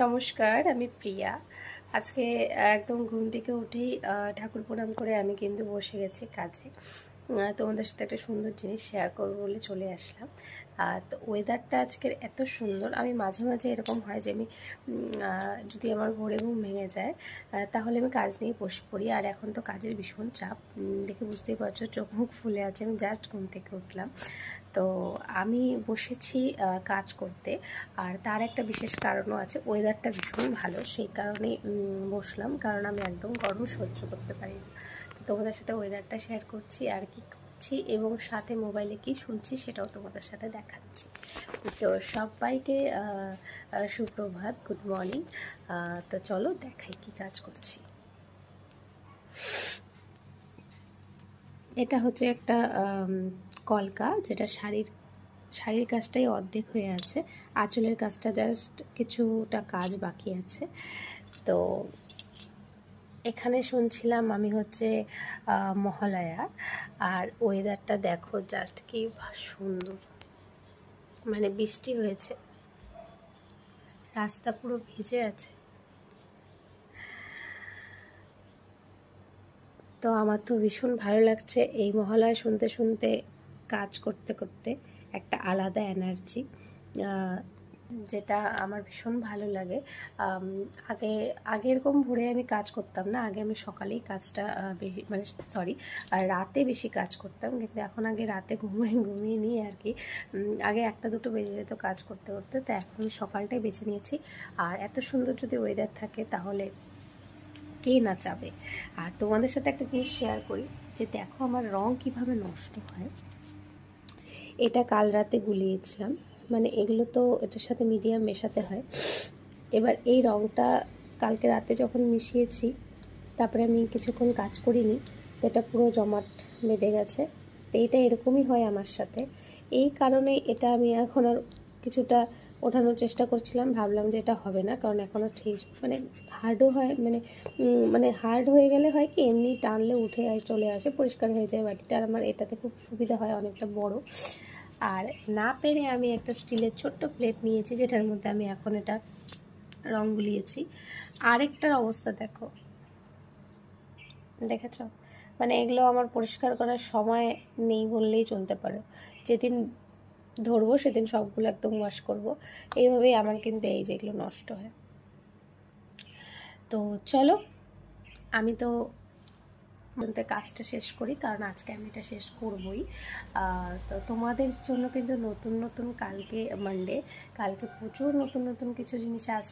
নমস্কার, আমি প্রিয়া। আজকে একদম ঘুম থেকে উঠেই ঠাকুর প্রণাম করে আমি কিন্তু বসে গেছি কাজে। তোমাদের সাথে একটা সুন্দর জিনিস শেয়ার করবো বলে চলে আসলাম। তো ওয়েদারটা আজকের এত সুন্দর, আমি মাঝে মাঝে এরকম হয় যে আমি যদি আমার ভোরে ঘুম ভেঙে যায় তাহলে আমি কাজ নিয়ে বসে পড়ি। আর এখন তো কাজের ভীষণ চাপ, দেখে বুঝতেই পারছো চোখ মুখ ফুলে আছে। আমি জাস্ট ঘুম থেকে উঠলাম, তো আমি বসেছি কাজ করতে। আর তার একটা বিশেষ কারণও আছে, ওয়েদারটা ভীষণ ভালো, সেই কারণেই বসলাম, কারণ আমি একদম গরম সহ্য করতে পারি না। তো তোমাদের সাথে ওয়েদারটা শেয়ার করছি আর কি করছি, এবং সাথে মোবাইলে কি শুনছি সেটাও তোমাদের সাথে দেখাচ্ছি। তো সবাইকে সুপ্রভাত, গুড মর্নিং। তো চলো দেখাই কি কাজ করছি। এটা হচ্ছে একটা কলকা, যেটা শাড়ির কাজটাই অর্ধেক হয়ে আছে, আঁচলের কাজটা জাস্ট কিছুটা কাজ বাকি আছে। তো এখানে শুনছিলাম আমি হচ্ছে মহালয়া, আর ওয়েদারটা দেখো জাস্ট কি সুন্দর, মানে বৃষ্টি হয়েছে, রাস্তা পুরো ভিজে আছে। তো আমার তো ভীষণ ভালো লাগছে এই মহালয়া শুনতে শুনতে, কাজ করতে করতে একটা আলাদা এনার্জি, যেটা আমার ভীষণ ভালো লাগে। আগে আগে এরকম ভোরে আমি কাজ করতাম না, আগে আমি সকালেই কাজটা বেশি, মানে সরি, রাতে বেশি কাজ করতাম, কিন্তু এখন আগে রাতে ঘুমিয়ে নিয়ে আর কি, আগে একটা দুটো বেজে যেত কাজ করতে করতে, তো এখন সকালটাই বেছে নিয়েছি। আর এত সুন্দর যদি ওয়েদার থাকে তাহলে কে না চাবে। আর তোমাদের সাথে একটা জিনিস শেয়ার করি, যে দেখো আমার রং কিভাবে নষ্ট হয়। এটা কাল রাতে গুলিয়েছিলাম, মানে এগুলো তো এটার সাথে মিডিয়াম মেশাতে হয়। এবার এই রংটা কালকে রাতে যখন মিশিয়েছি, তারপরে আমি কিছুক্ষণ কাজ করিনি, তো এটা পুরো জমাট বেঁধে গেছে। তো এইটা এরকমই হয় আমার সাথে, এই কারণে এটা আমি এখন আর কিছুটা ওঠানোর চেষ্টা করছিলাম, ভাবলাম যে এটা হবে না, কারণ এখনও ঠিক মানে হার্ডও হয়, মানে হার্ড হয়ে গেলে হয় কি এমনি টানলে উঠে চলে আসে, পরিষ্কার হয়ে যায় বাটিটা। আর আমার এটাতে খুব সুবিধা হয়, অনেকটা বড়। আর না পেরে আমি একটা স্টিলের ছোট্ট প্লেট নিয়েছি, যেটার মধ্যে আমি এখন এটা রং গুলিয়েছি। আরেকটার অবস্থা দেখো, দেখেছ? মানে এগুলো আমার পরিষ্কার করার সময় নেই বললেই চলতে পারো। যেদিন ধরবো সেদিন সবগুলো একদম ওয়াশ করব। এইভাবেই আমার কিন্তু এই যেগুলো নষ্ট হয়। তো চলো, আমি তো কাজটা শেষ করি, কারণ আজকে আমি এটা শেষ করবই। তো তোমাদের জন্য কিন্তু নতুন নতুন কালকে মানডে, কালকে প্রচুর নতুন নতুন কিছু জিনিস আসছে।